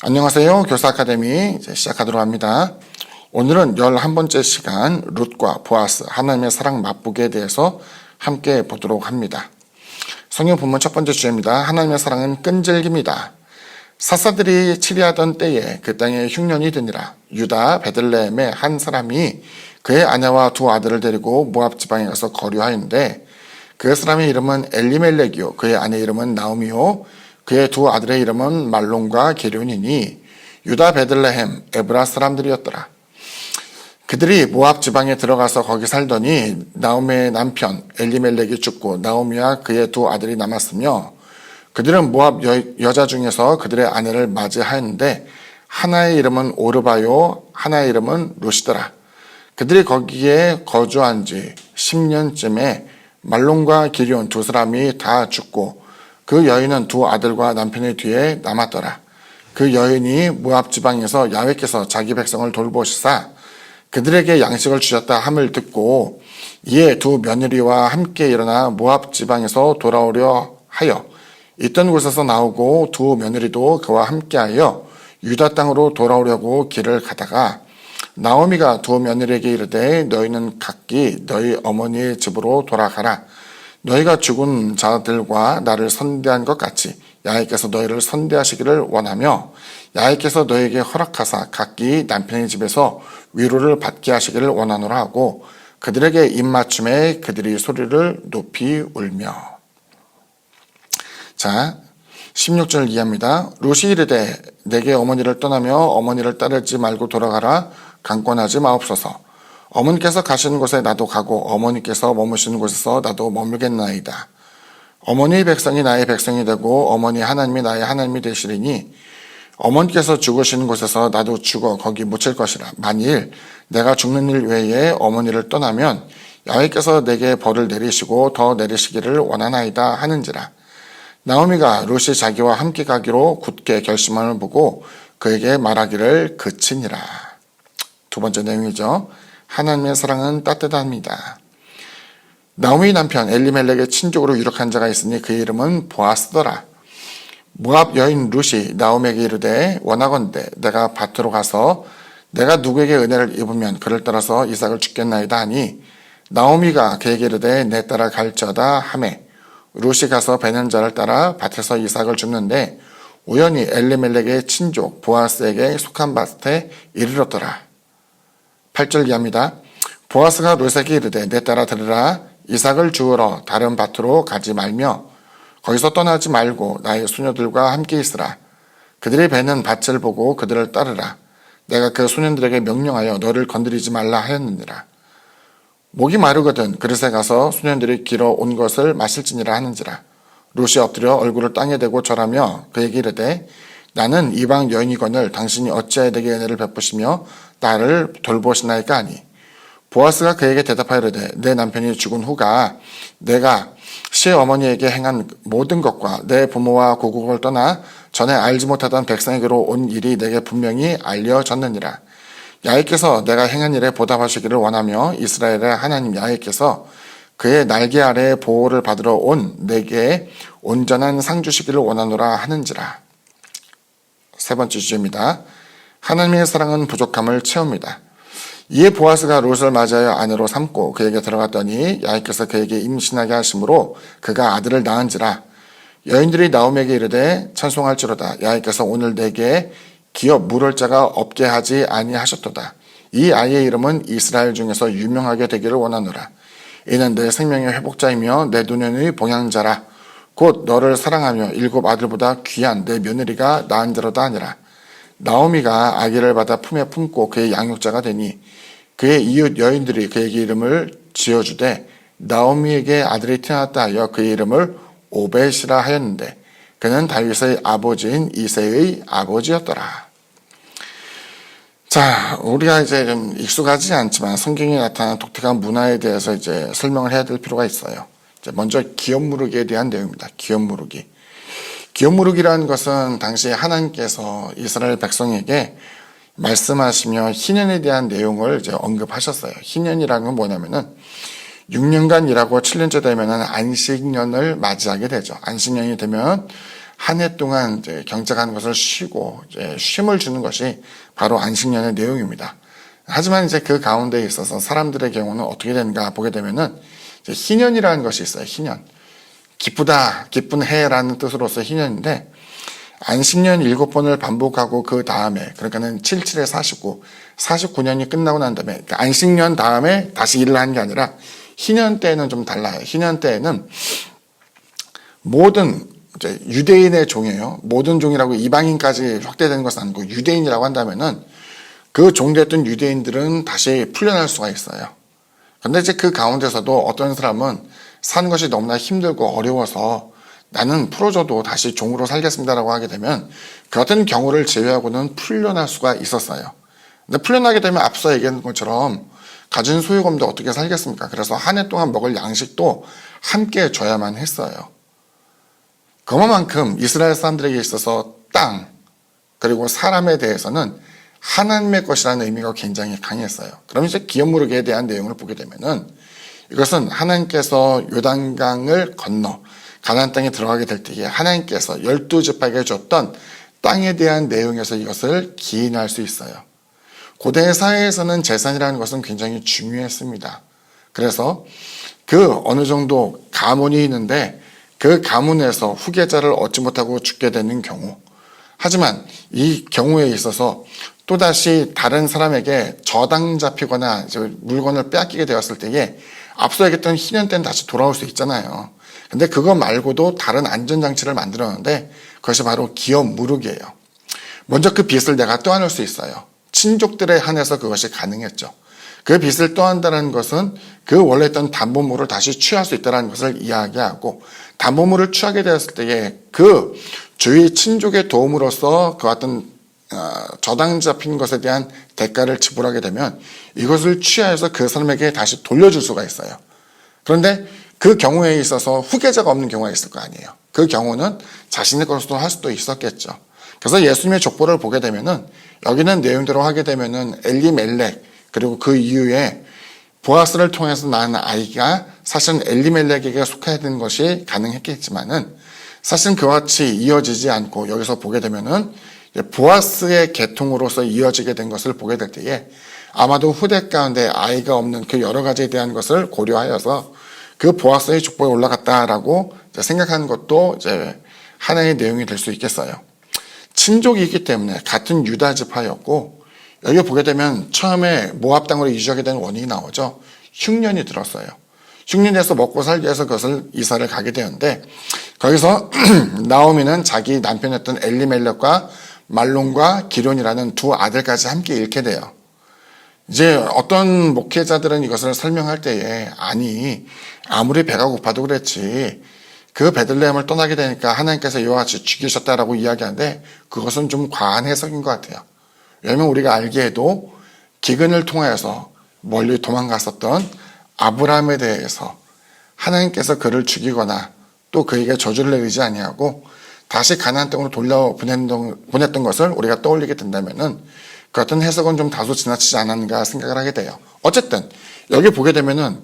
안녕하세요. 교사 아카데미 이제 시작하도록 합니다. 오늘은 11번째 시간 룻과 보아스 하나님의 사랑 맛보기에 대해서 함께 보도록 합니다. 성경 본문 첫 번째 주제입니다. 하나님의 사랑은 끈질깁니다. 사사들이 치리하던 때에 그 땅에 흉년이 드니라. 유다 베들레헴의 한 사람이 그의 아내와 두 아들을 데리고 모압 지방에 가서 거류하였는데 그 사람의 이름은 엘리멜렉이요 그의 아내 이름은 나오미요 그의 두 아들의 이름은 말론과 게륜이니 유다 베들레헴 에브라 사람들이었더라. 그들이 모압 지방에 들어가서 거기 살더니 나오미의 남편 엘리멜렉이 죽고 나오미와 그의 두 아들이 남았으며 그들은 모압 여자 중에서 그들의 아내를 맞이하였는데 하나의 이름은 오르바요 하나의 이름은 룻이더라. 그들이 거기에 거주한 지 10년쯤에 말론과 기럧 두 사람이 다 죽고 그 여인은 두 아들과 남편의 뒤에 남았더라. 그 여인이 모압 지방에서 야훼께서 자기 백성을 돌보시사 그들에게 양식을 주셨다 함을 듣고 이에 두 며느리와 함께 일어나 모압 지방에서 돌아오려 하여 있던 곳에서 나오고 두 며느리도 그와 함께하여 유다 땅으로 돌아오려고 길을 가다가 나오미가 두 며느리에게 이르되 너희는 각기 너희 어머니의 집으로 돌아가라. 너희가 죽은 자들과 나를 선대한 것 같이 야훼께서 너희를 선대하시기를 원하며 야훼께서 너희에게 허락하사 각기 남편의 집에서 위로를 받게 하시기를 원하노라 하고 그들에게 입맞춤에 그들이 소리를 높이 울며. 자, 16절 이해합니다. 룻이 이르되 내게 어머니를 떠나며 어머니를 따르지 말고 돌아가라. 강권하지 마옵소서. 어머니께서 가시는 곳에 나도 가고 어머니께서 머무시는 곳에서 나도 머물겠나이다. 어머니의 백성이 나의 백성이 되고 어머니 하나님이 나의 하나님이 되시리니 어머니께서 죽으시는 곳에서 나도 죽어 거기 묻힐 것이라. 만일 내가 죽는 일 외에 어머니를 떠나면 야훼께서 내게 벌을 내리시고 더 내리시기를 원하나이다 하는지라. 나오미가 룻이 자기와 함께 가기로 굳게 결심함을 보고 그에게 말하기를 그치니라. 두 번째 내용이죠. 하나님의 사랑은 따뜻합니다. 나오미 남편 엘리멜렉의 친족으로 유력한 자가 있으니 그의 이름은 보아스더라. 모압 여인 룻이 나오미에게 이르되 원하건대 내가 밭으로 가서 내가 누구에게 은혜를 입으면 그를 따라서 이삭을 주겠나이다 하니 나오미가 그에게 이르되 내 따라 갈지어다 하매 룻이 가서 베는 자를 따라 밭에서 이삭을 줍는데 우연히 엘리멜렉의 친족 보아스에게 속한 밭에 이르렀더라. 8절 이하입니다. 보아스가 룻에게 이르되 내 따라 들으라. 이삭을 주우러 다른 밭으로 가지 말며 거기서 떠나지 말고 나의 소녀들과 함께 있으라. 그들이 베는 밭을 보고 그들을 따르라. 내가 그 소년들에게 명령하여 너를 건드리지 말라 하였느니라. 목이 마르거든 그릇에 가서 소년들이 길어 온 것을 마실지니라 하는지라. 룻이 엎드려 얼굴을 땅에 대고 절하며 그에게 이르되 나는 이방 여인이거늘 당신이 어찌하여 내게 은혜를 베푸시며 나를 돌보시나이까 하니 보아스가 그에게 대답하이르되 내 남편이 죽은 후가 내가 시어머니에게 행한 모든 것과 내 부모와 고국을 떠나 전에 알지 못하던 백성에게로 온 일이 내게 분명히 알려졌느니라. 야훼께서 내가 행한 일에 보답하시기를 원하며 이스라엘의 하나님 야훼께서 그의 날개 아래 보호를 받으러 온 내게 온전한 상 주시기를 원하노라 하는지라. 세 번째 주제입니다. 하나님의 사랑은 부족함을 채웁니다. 이에 보아스가 룻을 맞이하여 아내로 삼고 그에게 들어갔더니 야훼께서 그에게 임신하게 하심으로 그가 아들을 낳은지라. 여인들이 나오미에게 이르되 찬송할지로다. 야훼께서 오늘 내게 기업 물을 자가 없게 하지 아니하셨도다. 이 아이의 이름은 이스라엘 중에서 유명하게 되기를 원하노라. 이는 내 생명의 회복자이며 내 노년의 봉양자라. 곧 너를 사랑하며 7 아들보다 귀한 내 며느리가 낳은 자로다 하니라. 나오미가 아기를 받아 품에 품고 그의 양육자가 되니 그의 이웃 여인들이 그에게 이름을 지어주되 나오미에게 아들이 태어났다 하여 그의 이름을 오벳이라 하였는데 그는 다윗의 아버지인 이새의 아버지였더라. 자, 우리가 이제 좀 익숙하지 않지만 성경에 나타난 독특한 문화에 대해서 이제 설명을 해야 될 필요가 있어요. 먼저 기업무르기에 대한 내용입니다. 기업무르기. 기업무르기라는 것은 당시 하나님께서 이스라엘 백성에게 말씀하시며 희년에 대한 내용을 이제 언급하셨어요. 희년이라는 건 뭐냐면은 6년간 일하고 7년째 되면은 안식년을 맞이하게 되죠. 안식년이 되면 한 해 동안 이제 경작하는 것을 쉬고 이제 쉼을 주는 것이 바로 안식년의 내용입니다. 하지만 이제 그 가운데에 있어서 사람들의 경우는 어떻게 되는가 보게 되면은 이제 희년이라는 것이 있어요. 희년. 기쁘다, 기쁜 해라는 뜻으로서 희년인데 안식년 7번을 반복하고 그 다음에 그러니까는 77에 49, 49년이 끝나고 난 다음에 그러니까 안식년 다음에 다시 일을 하는 게 아니라 희년 때는 좀 달라요. 희년 때에는 모든 이제 유대인의 종이에요. 모든 종이라고 이방인까지 확대되는 것은 아니고 유대인이라고 한다면은 그 종됐던 유대인들은 다시 풀려날 수가 있어요. 근데 이제 그 가운데서도 어떤 사람은 사는 것이 너무나 힘들고 어려워서 나는 풀어줘도 다시 종으로 살겠습니다라고 하게 되면 그 같은 경우를 제외하고는 풀려날 수가 있었어요. 근데 풀려나게 되면 앞서 얘기한 것처럼 가진 소유금도 어떻게 살겠습니까? 그래서 한 해 동안 먹을 양식도 함께 줘야만 했어요. 그만큼 이스라엘 사람들에게 있어서 땅 그리고 사람에 대해서는 하나님의 것이라는 의미가 굉장히 강했어요. 그럼 이제 기업무르기에 대한 내용을 보게 되면은 이것은 하나님께서 요단강을 건너 가나안 땅에 들어가게 될 때에 하나님께서 12지파에게 줬던 땅에 대한 내용에서 이것을 기인할 수 있어요. 고대 사회에서는 재산이라는 것은 굉장히 중요했습니다. 그래서 그 어느 정도 가문이 있는데 그 가문에서 후계자를 얻지 못하고 죽게 되는 경우, 하지만 이 경우에 있어서 또다시 다른 사람에게 저당 잡히거나 물건을 빼앗기게 되었을 때에 앞서 얘기했던 희년 때는 다시 돌아올 수 있잖아요. 근데 그거 말고도 다른 안전장치를 만들었는데 그것이 바로 기업 무르기예요. 먼저 그 빚을 내가 떠안을 수 있어요. 친족들에 한해서 그것이 가능했죠. 그 빚을 떠안다는 것은 그 원래 있던 담보물을 다시 취할 수 있다는 것을 이야기하고 담보물을 취하게 되었을 때에 그 주위 친족의 도움으로써 그 어떤 저당 잡힌 것에 대한 대가를 지불하게 되면 이것을 취하여서 그 사람에게 다시 돌려줄 수가 있어요. 그런데 그 경우에 있어서 후계자가 없는 경우가 있을 거 아니에요. 그 경우는 자신의 것으로 할 수도 있었겠죠. 그래서 예수님의 족보를 보게 되면은 여기는 내용대로 하게 되면은 엘리멜렉 그리고 그 이후에 보아스를 통해서 낳은 아이가 사실은 엘리멜렉에게 속해야 되는 것이 가능했겠지만은 사실은 그와 같이 이어지지 않고 여기서 보게 되면은 보아스의 계통으로서 이어지게 된 것을 보게 될 때에 아마도 후대 가운데 아이가 없는 그 여러 가지에 대한 것을 고려하여서 그 보아스의 족보에 올라갔다라고 생각하는 것도 이제 하나의 내용이 될 수 있겠어요. 친족이기 때문에 같은 유다 지파였고 여기 보게 되면 처음에 모압 땅으로 이주하게 된 원인이 나오죠. 흉년이 들었어요. 흉년에서 먹고 살기 위해서 그것을 이사를 가게 되는데 거기서 나오미는 자기 남편이었던 엘리멜렉과 말론과 기론이라는 두 아들까지 함께 잃게 돼요. 이제 어떤 목회자들은 이것을 설명할 때에 아니 아무리 배가 고파도 그랬지 그 베들레헴을 떠나게 되니까 하나님께서 이와 같이 죽이셨다라고 이야기하는데 그것은 좀 과한 해석인 것 같아요. 왜냐하면 우리가 알기에도 기근을 통하여서 멀리 도망갔었던 아브라함에 대해서 하나님께서 그를 죽이거나 또 그에게 저주를 내리지 아니하고 다시 가나안 땅으로 돌려 보냈던 것을 우리가 떠올리게 된다면은 그 같은 해석은 좀 다소 지나치지 않았는가 생각을 하게 돼요. 어쨌든 여기 보게 되면은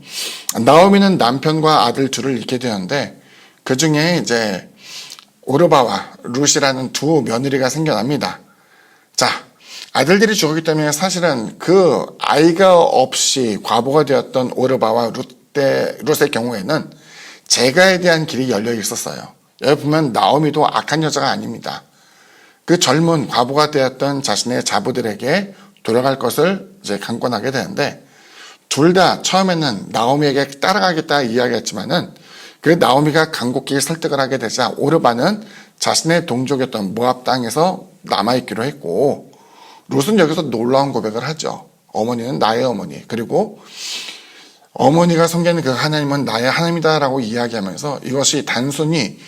나오미는 남편과 아들 둘을 잃게 되었는데 그 중에 이제 오르바와 룻이라는 두 며느리가 생겨납니다. 자, 아들들이 죽었기 때문에 사실은 그 아이가 없이 과부가 되었던 오르바와 룻의 경우에는 재가에 대한 길이 열려 있었어요. 여기 보면 나오미도 악한 여자가 아닙니다. 그 젊은 과부가 되었던 자신의 자부들에게 돌아갈 것을 이제 강권하게 되는데 둘 다 처음에는 나오미에게 따라가겠다 이야기했지만은 그 나오미가 간곡히 설득을 하게 되자 오르바는 자신의 동족이었던 모압 땅에서 남아있기로 했고 룻은 여기서 놀라운 고백을 하죠. 어머니는 나의 어머니 그리고 어머니가 섬기는 그 하나님은 나의 하나님이다라고 이야기하면서 이것이 단순히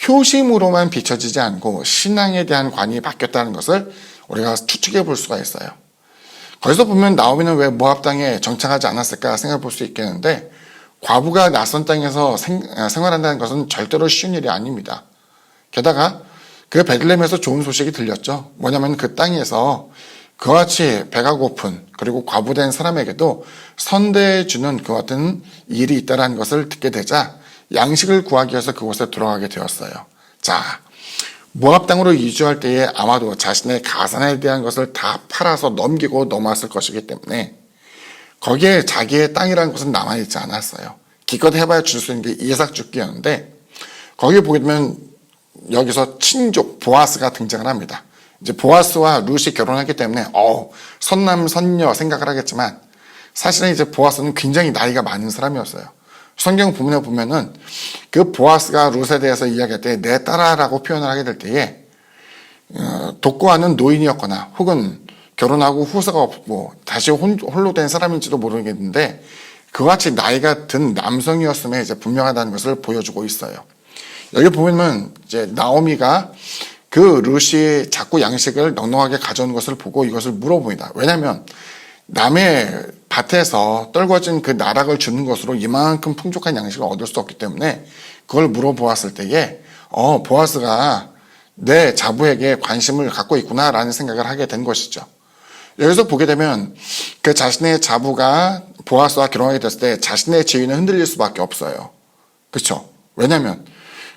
효심으로만 비춰지지 않고 신앙에 대한 관이 바뀌었다는 것을 우리가 추측해 볼 수가 있어요. 거기서 보면 나오미는 왜 모압 땅에 정착하지 않았을까 생각해 볼 수 있겠는데 과부가 낯선 땅에서 생활한다는 것은 절대로 쉬운 일이 아닙니다. 게다가 그 베들레헴에서 좋은 소식이 들렸죠. 뭐냐면 그 땅에서 그와 같이 배가 고픈 그리고 과부된 사람에게도 선대해 주는 그 같은 일이 있다는 것을 듣게 되자 양식을 구하기 위해서 그곳에 들어가게 되었어요. 자, 모압 땅으로 이주할 때에 아마도 자신의 가산에 대한 것을 다 팔아서 넘기고 넘어왔을 것이기 때문에 거기에 자기의 땅이라는 것은 남아있지 않았어요. 기껏 해봐야 줄 수 있는 게 이삭 죽기였는데 거기에 보게 되면 여기서 친족 보아스가 등장을 합니다. 이제 보아스와 룻이 결혼하기 때문에 선남 선녀 생각을 하겠지만 사실은 이제 보아스는 굉장히 나이가 많은 사람이었어요. 성경 부분에 보면은 그 보아스가 룻에 대해서 이야기할 때 내 딸아라고 표현을 하게 될 때에 독거하는 노인이었거나 혹은 결혼하고 후사가 없고 다시 홀로 된 사람인지도 모르겠는데 그와 같이 나이가 든 남성이었음에 이제 분명하다는 것을 보여주고 있어요. 여기 보면 이제 나오미가 그 룻이 자꾸 양식을 넉넉하게 가져온 것을 보고 이것을 물어봅니다. 왜냐하면 남의 밭에서 떨궈진 그 나락을 주는 것으로 이만큼 풍족한 양식을 얻을 수 없기 때문에 그걸 물어보았을 때에 보아스가 내 자부에게 관심을 갖고 있구나라는 생각을 하게 된 것이죠. 여기서 보게 되면 그 자신의 자부가 보아스와 결혼하게 됐을 때 자신의 지위는 흔들릴 수밖에 없어요. 그렇죠? 왜냐하면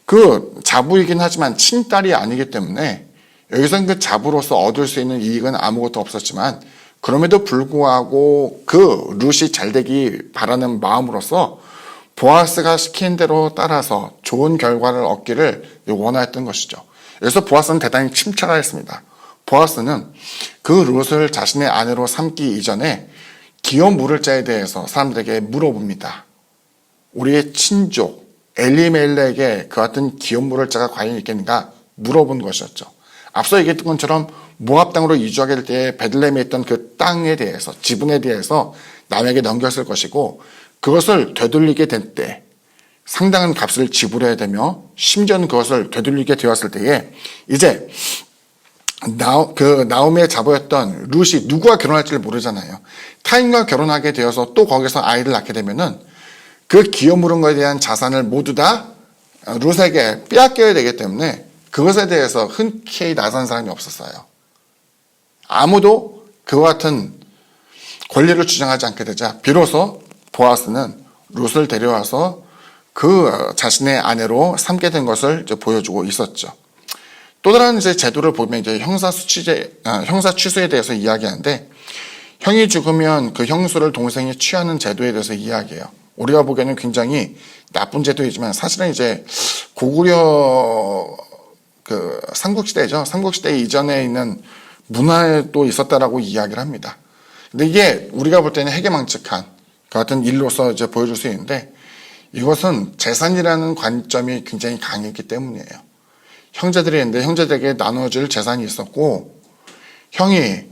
그 자부이긴 하지만 친딸이 아니기 때문에 여기서는 그 자부로서 얻을 수 있는 이익은 아무것도 없었지만 그럼에도 불구하고 그 룻이 잘되기 바라는 마음으로서 보아스가 시킨 대로 따라서 좋은 결과를 얻기를 원하였던 것이죠. 그래서 보아스는 대단히 침착하였습니다. 보아스는 그 룻을 자신의 아내로 삼기 이전에 기업 물을 자에 대해서 사람들에게 물어봅니다. 우리의 친족 엘리멜렉에게 그 같은 기업 물을 자가 과연 있겠는가 물어본 것이었죠. 앞서 얘기했던 것처럼 모압 땅으로 이주하게 될 때 베들레헴에 있던 그 땅에 대해서 지분에 대해서 남에게 넘겼을 것이고 그것을 되돌리게 될 때 상당한 값을 지불해야 되며 심지어는 그것을 되돌리게 되었을 때에 이제 나오미의 자부였던 룻이 누구와 결혼할지를 모르잖아요. 타인과 결혼하게 되어서 또 거기서 아이를 낳게 되면은 그 기업 물은 것에 대한 자산을 모두 다 룻에게 빼앗겨야 되기 때문에 그것에 대해서 흔쾌히 나선 사람이 없었어요. 아무도 그와 같은 권리를 주장하지 않게 되자 비로소 보아스는 룻을 데려와서 그 자신의 아내로 삼게 된 것을 이제 보여주고 있었죠. 또 다른 이제 제도를 보면 이제 형사 취수에 대해서 이야기하는데 형이 죽으면 그 형수를 동생이 취하는 제도에 대해서 이야기해요. 우리가 보기에는 굉장히 나쁜 제도이지만 사실은 이제 고구려 그 삼국시대죠. 삼국시대 이전에 있는 문화에 또 있었다라고 이야기를 합니다. 근데 이게 우리가 볼 때는 해괴망측한 그 같은 일로서 이제 보여줄 수 있는데 이것은 재산이라는 관점이 굉장히 강했기 때문이에요. 형제들이 있는데 형제들에게 나눠줄 재산이 있었고 형이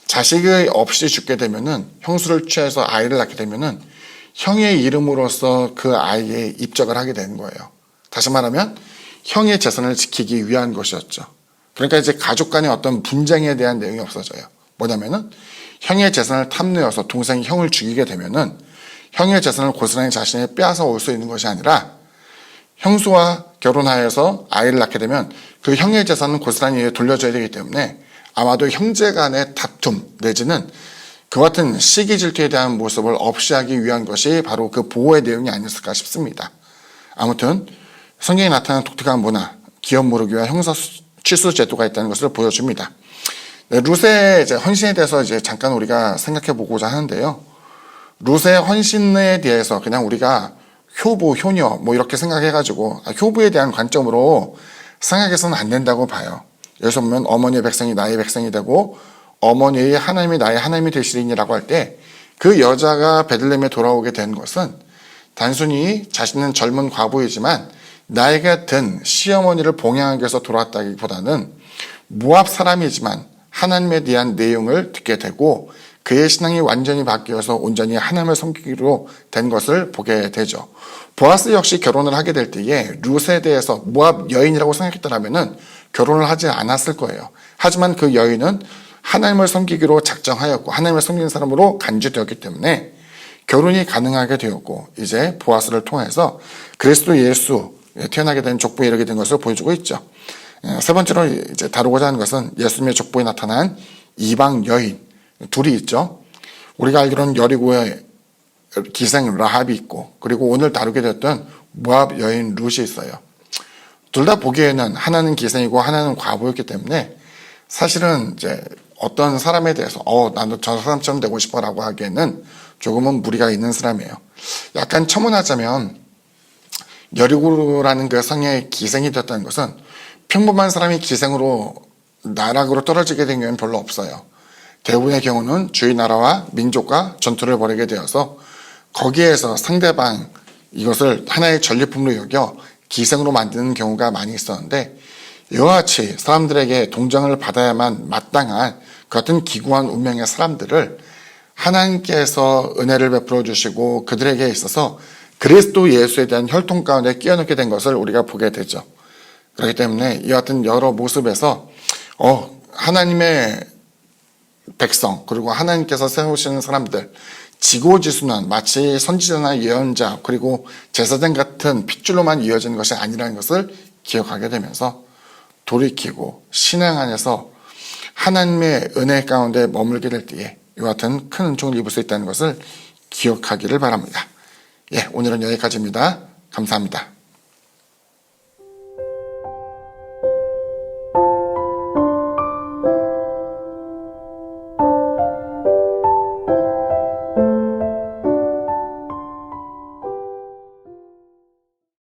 자식이 없이 죽게 되면은 형수를 취해서 아이를 낳게 되면은 형의 이름으로서 그 아이의 입적을 하게 되는 거예요. 다시 말하면 형의 재산을 지키기 위한 것이었죠. 그러니까 이제 가족 간의 어떤 분쟁에 대한 내용이 없어져요. 뭐냐면은 형의 재산을 탐내어서 동생이 형을 죽이게 되면은 형의 재산을 고스란히 자신이 빼앗아 올 수 있는 것이 아니라 형수와 결혼하여서 아이를 낳게 되면 그 형의 재산은 고스란히 돌려줘야 되기 때문에 아마도 형제 간의 다툼 내지는 그 같은 시기 질투에 대한 모습을 없이 하기 위한 것이 바로 그 보호의 내용이 아니었을까 싶습니다. 아무튼 성경에 나타나는 독특한 문화, 기업 모르기 위한 형사 취수 제도가 있다는 것을 보여줍니다. 네, 룻의 이제 헌신에 대해서 이제 잠깐 우리가 생각해 보고자 하는데요. 룻의 헌신에 대해서 그냥 우리가 효부, 효녀 뭐 이렇게 생각해가지고 효부에 대한 관점으로 생각해서는 안 된다고 봐요. 여기서 보면 어머니의 백성이 나의 백성이 되고 어머니의 하나님이 나의 하나님이 되시리니라고 할 때 그 여자가 베들레헴에 돌아오게 된 것은 단순히 자신은 젊은 과부이지만 나이가 든 시어머니를 봉양하기 위해서 돌아왔다기보다는 모압 사람이지만 하나님에 대한 내용을 듣게 되고 그의 신앙이 완전히 바뀌어서 온전히 하나님을 섬기기로 된 것을 보게 되죠. 보아스 역시 결혼을 하게 될 때에 룻에 대해서 모압 여인이라고 생각했더라면 결혼을 하지 않았을 거예요. 하지만 그 여인은 하나님을 섬기기로 작정하였고 하나님을 섬기는 사람으로 간주되었기 때문에 결혼이 가능하게 되었고 이제 보아스를 통해서 그리스도 예수 태어나게 된 족보에 이르게 된 것을 보여주고 있죠. 세 번째로 이제 다루고자 하는 것은 예수님의 족보에 나타난 이방 여인 둘이 있죠. 우리가 알기로는 여리고의 기생 라합이 있고 그리고 오늘 다루게 됐던 모압 여인 룻이 있어요. 둘 다 보기에는 하나는 기생이고 하나는 과부였기 때문에 사실은 이제 어떤 사람에 대해서 나도 저 사람처럼 되고 싶어라고 하기에는 조금은 무리가 있는 사람이에요. 약간 첨언하자면 여리고라는 그 성의 기생이 되었다는 것은 평범한 사람이 기생으로 나락으로 떨어지게 된 경우는 별로 없어요. 대부분의 경우는 주위 나라와 민족과 전투를 벌이게 되어서 거기에서 상대방 이것을 하나의 전리품으로 여겨 기생으로 만드는 경우가 많이 있었는데, 이와 같이 사람들에게 동정을 받아야만 마땅한 그 같은 기구한 운명의 사람들을 하나님께서 은혜를 베풀어 주시고 그들에게 있어서 그리스도 예수에 대한 혈통 가운데 끼워넣게 된 것을 우리가 보게 되죠. 그렇기 때문에 이 같은 여러 모습에서 하나님의 백성, 그리고 하나님께서 세우시는 사람들, 지고지순한 마치 선지자나 예언자 그리고 제사장 같은 핏줄로만 이어지는 것이 아니라는 것을 기억하게 되면서 돌이키고 신앙 안에서 하나님의 은혜 가운데 머물게 될 때에 이와 같은 큰 은총을 입을 수 있다는 것을 기억하기를 바랍니다. 오늘은 여기까지입니다. 감사합니다.